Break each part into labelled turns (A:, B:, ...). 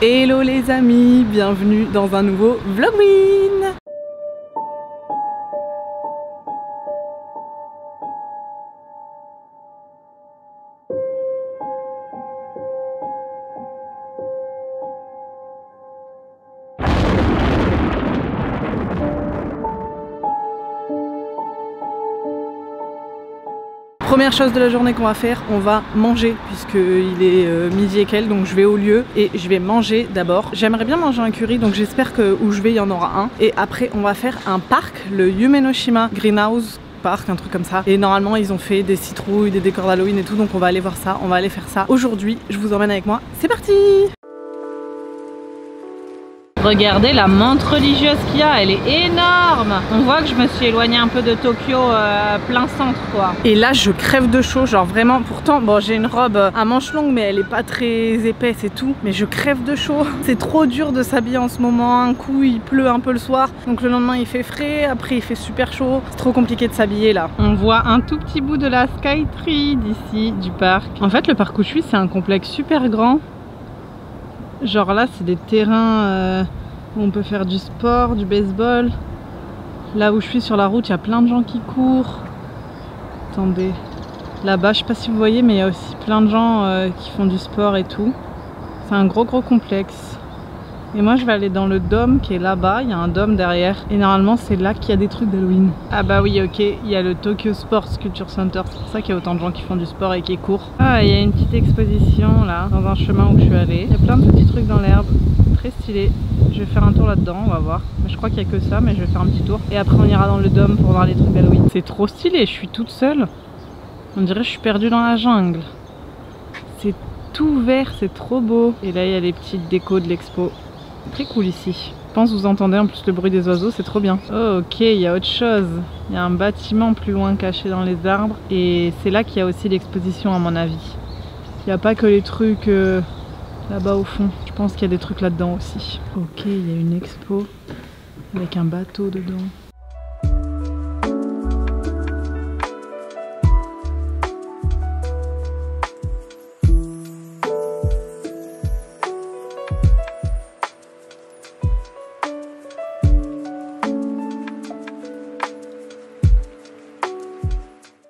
A: Hello les amis, bienvenue dans un nouveau Vlogwin. Première chose de la journée qu'on va faire, on va manger puisqu'il est midi et quelques, donc je vais au lieu et je vais manger d'abord. J'aimerais bien manger un curry, donc j'espère que où je vais il y en aura un. Et après on va faire un parc, le Yume-no-shima Greenhouse Park, un truc comme ça. Et normalement ils ont fait des citrouilles, des décors d'Halloween et tout, donc on va aller voir ça, on va aller faire ça. Aujourd'hui je vous emmène avec moi, c'est parti! Regardez la menthe religieuse qu'il y a, elle est énorme. On voit que je me suis éloignée un peu de Tokyo, plein centre quoi. Et là je crève de chaud, genre vraiment, pourtant bon j'ai une robe à manches longues mais elle est pas très épaisse et tout, mais je crève de chaud. C'est trop dur de s'habiller en ce moment, un coup il pleut un peu le soir, donc le lendemain il fait frais, après il fait super chaud, c'est trop compliqué de s'habiller là. On voit un tout petit bout de la Skytree d'ici, du parc. En fait le parc où je suis c'est un complexe super grand. Genre là c'est des terrains où on peut faire du sport, du baseball. Là où je suis sur la route il y a plein de gens qui courent. Attendez, là-bas je sais pas si vous voyez mais il y a aussi plein de gens qui font du sport et tout. C'est un gros complexe. Et moi je vais aller dans le dôme qui est là-bas, il y a un dôme derrière. Et normalement c'est là qu'il y a des trucs d'Halloween. Ah bah oui ok, il y a le Tokyo Sports Culture Center, c'est pour ça qu'il y a autant de gens qui font du sport et qui courent. Ah il y a une petite exposition là, dans un chemin où je suis allée. Il y a plein de petits trucs dans l'herbe, très stylé. Je vais faire un tour là-dedans, on va voir. Je crois qu'il n'y a que ça, mais je vais faire un petit tour. Et après on ira dans le dôme pour voir les trucs d'Halloween. C'est trop stylé, je suis toute seule. On dirait que je suis perdue dans la jungle. C'est tout vert, c'est trop beau. Et là il y a les petites décos de l'expo. Très cool ici. Je pense que vous entendez en plus le bruit des oiseaux, c'est trop bien. Oh, ok, il y a autre chose. Il y a un bâtiment plus loin caché dans les arbres. Et c'est là qu'il y a aussi l'exposition à mon avis. Il n'y a pas que les trucs là-bas au fond. Je pense qu'il y a des trucs là-dedans aussi. Ok, il y a une expo avec un bateau dedans.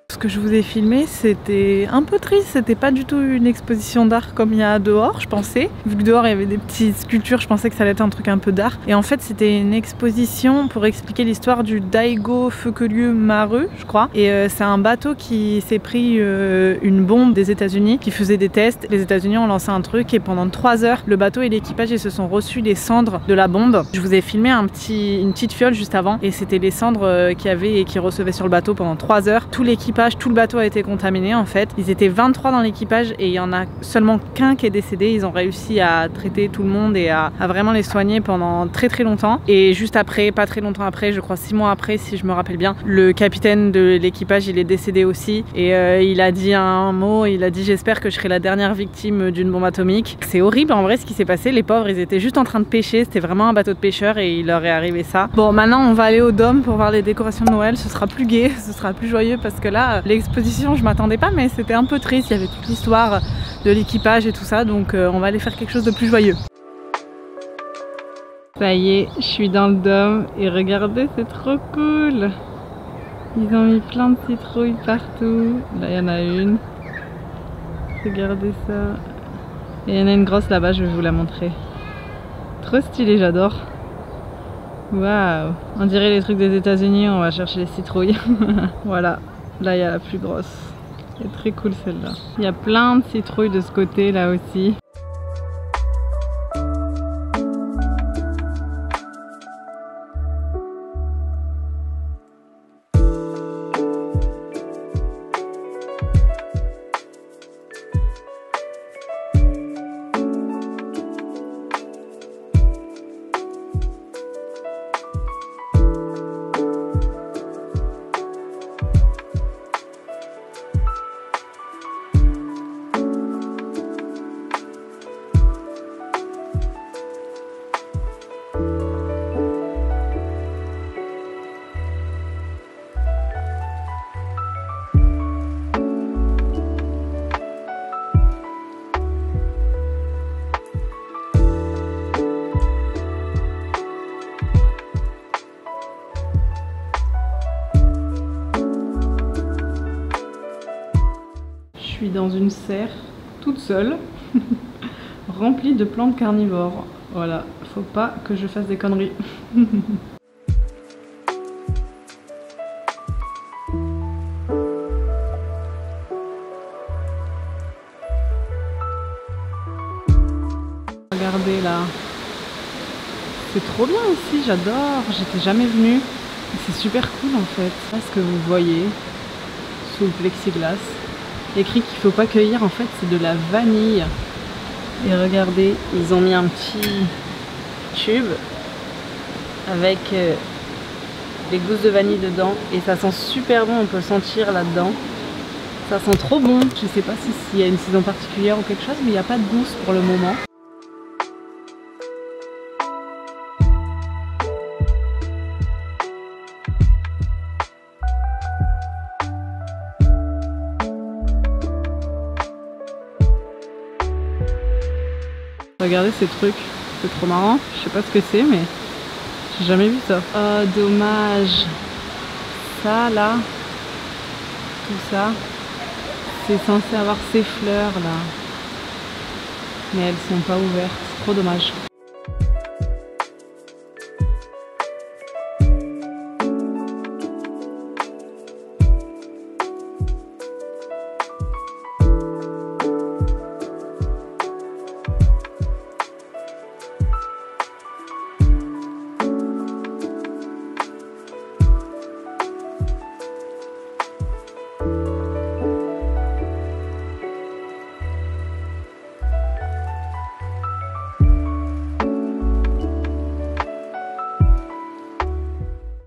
A: Ce que je vous ai filmé c'était un peu triste, c'était pas du tout une exposition d'art comme il y a dehors je pensais. Vu que dehors il y avait des petites sculptures, je pensais que ça allait être un truc un peu d'art. Et en fait c'était une exposition pour expliquer l'histoire du Daigo Fukuryu Maru je crois. Et c'est un bateau qui s'est pris une bombe des États-Unis qui faisait des tests. Les États-Unis ont lancé un truc et pendant 3 heures le bateau et l'équipage ils se sont reçus les cendres de la bombe. Je vous ai filmé une petite fiole juste avant et c'était les cendres qu'il y avait et qui recevaient sur le bateau pendant 3 heures. Tout l'équipage, tout le bateau a été contaminé en fait. Ils étaient 23 dans l'équipage et il y en a seulement qu'un qui est décédé. Ils ont réussi à traiter tout le monde et à vraiment les soigner pendant très longtemps. Et juste après, pas très longtemps après, je crois 6 mois après si je me rappelle bien, le capitaine de l'équipage il est décédé aussi. Et il a dit un mot, il a dit j'espère que je serai la dernière victime d'une bombe atomique. C'est horrible en vrai ce qui s'est passé. Les pauvres ils étaient juste en train de pêcher, c'était vraiment un bateau de pêcheurs et il leur est arrivé ça. Bon maintenant on va aller au dôme pour voir les décorations de Noël. Ce sera plus gai, ce sera plus joyeux parce que là l'exposition je m'attendais pas mais c'était un peu triste, il y avait toute l'histoire de l'équipage et tout ça donc on va aller faire quelque chose de plus joyeux. Ça y est, je suis dans le dôme et regardez c'est trop cool. Ils ont mis plein de citrouilles partout, là il y en a une, regardez ça. Et il y en a une grosse là-bas, je vais vous la montrer. Trop stylé, j'adore. Waouh, on dirait les trucs des États-Unis, on va chercher les citrouilles. Voilà. Là il y a la plus grosse. C'est très cool celle-là. Il y a plein de citrouilles de ce côté là aussi. suis dans une serre toute seule, remplie de plantes carnivores. Voilà, faut pas que je fasse des conneries. Regardez là, c'est trop bien ici, j'adore, j'étais jamais venue. C'est super cool en fait. Là, ce que vous voyez sous le plexiglas, écrit qu'il faut pas cueillir, en fait c'est de la vanille. Et regardez, ils ont mis un petit tube avec des gousses de vanille dedans et ça sent super bon, on peut le sentir là-dedans. Ça sent trop bon. Je sais pas s'il y a une saison particulière ou quelque chose, mais il n'y a pas de gousse pour le moment. Regardez ces trucs, c'est trop marrant. Je sais pas ce que c'est, mais j'ai jamais vu ça. Oh, dommage. Ça là, tout ça, c'est censé avoir ces fleurs là. Mais elles sont pas ouvertes, c'est trop dommage.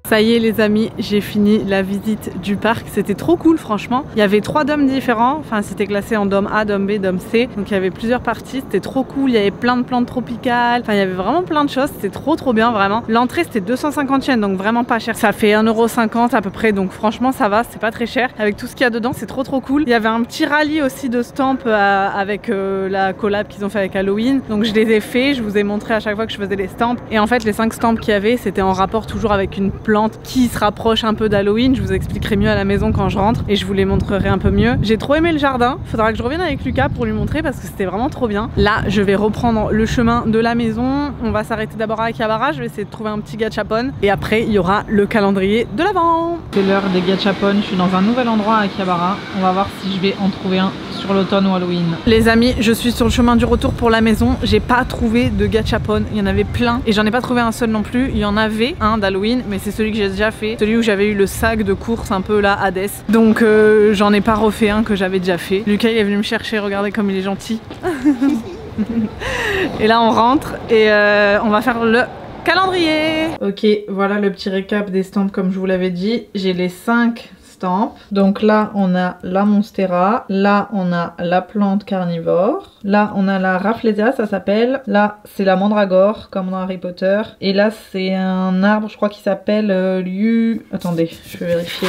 A: Ça y est les amis, j'ai fini la visite du parc, c'était trop cool franchement. Il y avait 3 dômes différents, enfin c'était classé en dôme A, dôme B, dôme C. Donc il y avait plusieurs parties, c'était trop cool, il y avait plein de plantes tropicales. Enfin il y avait vraiment plein de choses, c'était trop bien vraiment. L'entrée c'était 250 yens, donc vraiment pas cher. Ça fait 1,50 € à peu près, donc franchement ça va, c'est pas très cher. Avec tout ce qu'il y a dedans, c'est trop cool. Il y avait un petit rallye aussi de stamps avec la collab qu'ils ont fait avec Halloween. Donc je les ai fait, je vous ai montré à chaque fois que je faisais les stamps. Et en fait les 5 stamps qu'il y avait, c'était en rapport toujours avec une plante qui se rapproche un peu d'Halloween. Je vous expliquerai mieux à la maison quand je rentre et je vous les montrerai un peu mieux. J'ai trop aimé le jardin, faudra que je revienne avec Lucas pour lui montrer parce que c'était vraiment trop bien. Là je vais reprendre le chemin de la maison, on va s'arrêter d'abord à Akihabara, je vais essayer de trouver un petit gachapon et après il y aura le calendrier de l'Avent. C'est l'heure des gachapon, je suis dans un nouvel endroit à Akihabara, on va voir si je vais en trouver un sur l'automne ou Halloween. Les amis, je suis sur le chemin du retour pour la maison, j'ai pas trouvé de gachapon, il y en avait plein et j'en ai pas trouvé un seul non plus. Il y en avait un d'Halloween mais c'est celui que j'ai déjà fait, celui où j'avais eu le sac de course un peu là Hades, donc j'en ai pas refait un que j'avais déjà fait. Lucas il est venu me chercher, regardez comme il est gentil. Et là on rentre et on va faire le calendrier. Ok, voilà le petit récap des stamps comme je vous l'avais dit. J'ai les 5 stamps. Donc là on a la Monstera, là on a la plante carnivore, là on a la Rafflesia, ça s'appelle, là c'est la mandragore comme dans Harry Potter, et là c'est un arbre je crois qui s'appelle attendez je vais vérifier.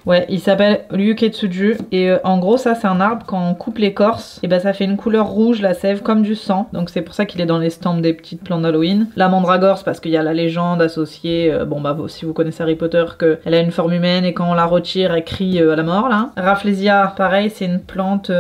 A: Ouais, il s'appelle Ryuketsuju et en gros ça c'est un arbre, quand on coupe l'écorce et ben ça fait une couleur rouge, la sève comme du sang, donc c'est pour ça qu'il est dans les stamps des petites plantes d'Halloween. La mandragore c'est parce qu'il y a la légende associée, bon bah si vous connaissez Harry Potter, qu'elle a une forme humaine et quand on la retire elle crie à la mort là. Rafflesia pareil, c'est une plante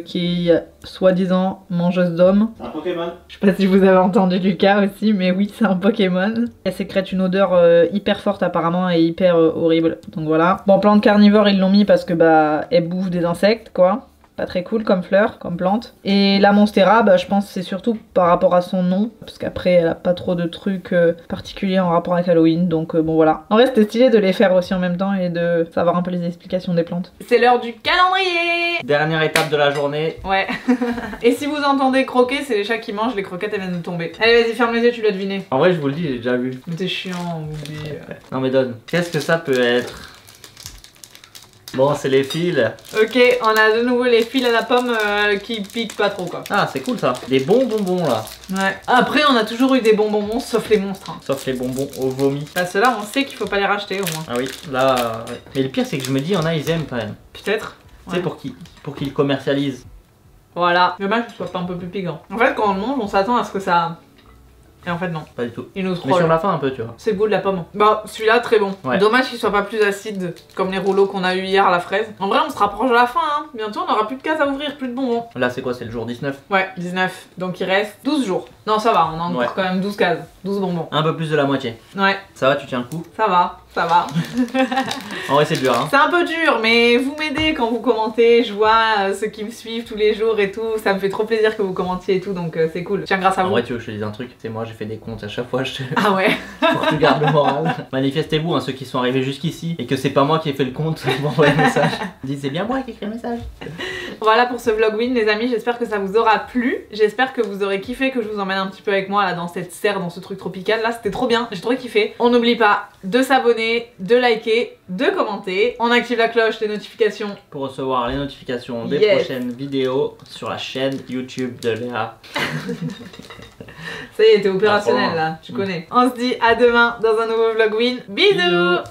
A: qui est soi-disant mangeuse d'hommes.
B: Un Pokémon.
A: Je sais pas si vous avez entendu Lucas aussi, mais oui c'est un Pokémon. Elle sécrète une odeur hyper forte apparemment et hyper horrible, donc voilà. Bon, plante carnivore ils l'ont mis parce que bah elle bouffe des insectes quoi. Pas très cool comme fleur, comme plante. Et la Monstera, bah, je pense que c'est surtout par rapport à son nom, parce qu'après elle a pas trop de trucs particuliers en rapport avec Halloween, donc bon voilà. En vrai c'était stylé de les faire aussi en même temps et de savoir un peu les explications des plantes. C'est l'heure du calendrier.
B: Dernière étape de la journée.
A: Ouais. Et si vous entendez croquer, c'est les chats qui mangent, les croquettes elles viennent de tomber. Allez vas-y ferme les yeux, tu dois deviner.
B: En vrai je vous le dis, j'ai déjà vu.
A: Mais t'es chiant, oublie.
B: Non mais donne. Qu'est-ce que ça peut être? Bon, c'est les fils.
A: Ok, on a de nouveau les fils à la pomme qui piquent pas trop quoi.
B: Ah, c'est cool ça. Des bons bonbons là.
A: Ouais. Après, on a toujours eu des bons bonbons sauf les monstres. Hein.
B: Sauf les bonbons au vomi.
A: Bah, ceux-là, on sait qu'il faut pas les racheter au moins.
B: Ah oui, là. Ouais. Mais le pire, c'est que je me dis, il y en a, ils aiment quand même.
A: Peut-être.
B: Tu sais, pour qu'ils commercialisent.
A: Voilà. Dommage que ce soit pas un peu plus piquant. En fait, quand on le mange, on s'attend à ce que ça Et en fait non.
B: Pas du tout.
A: Il nous
B: Mais
A: troll.
B: sur la fin un peu, tu vois.
A: C'est le goût de la pomme. Bah celui-là très bon.
B: Ouais.
A: Dommage qu'il soit pas plus acide comme les rouleaux qu'on a eu hier à la fraise. En vrai on se rapproche de la fin hein. Bientôt on aura plus de cases à ouvrir, plus de bonbons.
B: Là, c'est quoi? C'est le jour 19.
A: Ouais, 19. Donc il reste 12 jours. Non ça va, on a encore
B: Ouais.
A: quand même 12 cases. 12 bonbons.
B: Un peu plus de la moitié.
A: Ouais,
B: Ça va, tu tiens le coup?
A: ça va, ça va.
B: En vrai, c'est dur, hein.
A: C'est un peu dur, mais vous m'aidez quand vous commentez. Je vois ceux qui me suivent tous les jours et tout. Ça me fait trop plaisir que vous commentiez et tout, donc c'est cool. Tiens, grâce à
B: En
A: vous.
B: vrai, tu veux que je te dise un truc? C'est moi, j'ai fait des comptes à chaque fois.
A: Ah ouais.
B: Pour que tu gardes le moral. Manifestez-vous, hein, ceux qui sont arrivés jusqu'ici et que c'est pas moi qui ai fait le compte. M'envoyez un message. Dites, c'est bien moi qui ai écrit le message.
A: Voilà pour ce vlog win, les amis. J'espère que ça vous aura plu. J'espère que vous aurez kiffé, que je vous emmène un petit peu avec moi là dans cette serre, dans ce truc tropical. Là, c'était trop bien. J'ai trop kiffé. On n'oublie pas de s'abonner, de liker, de commenter. On active la cloche, les notifications.
B: Pour recevoir les notifications des
A: Yes.
B: prochaines vidéos sur la chaîne YouTube de Léa.
A: Ça y est, t'es opérationnel là, tu connais. On se dit à demain dans un nouveau vlog win. Bisous.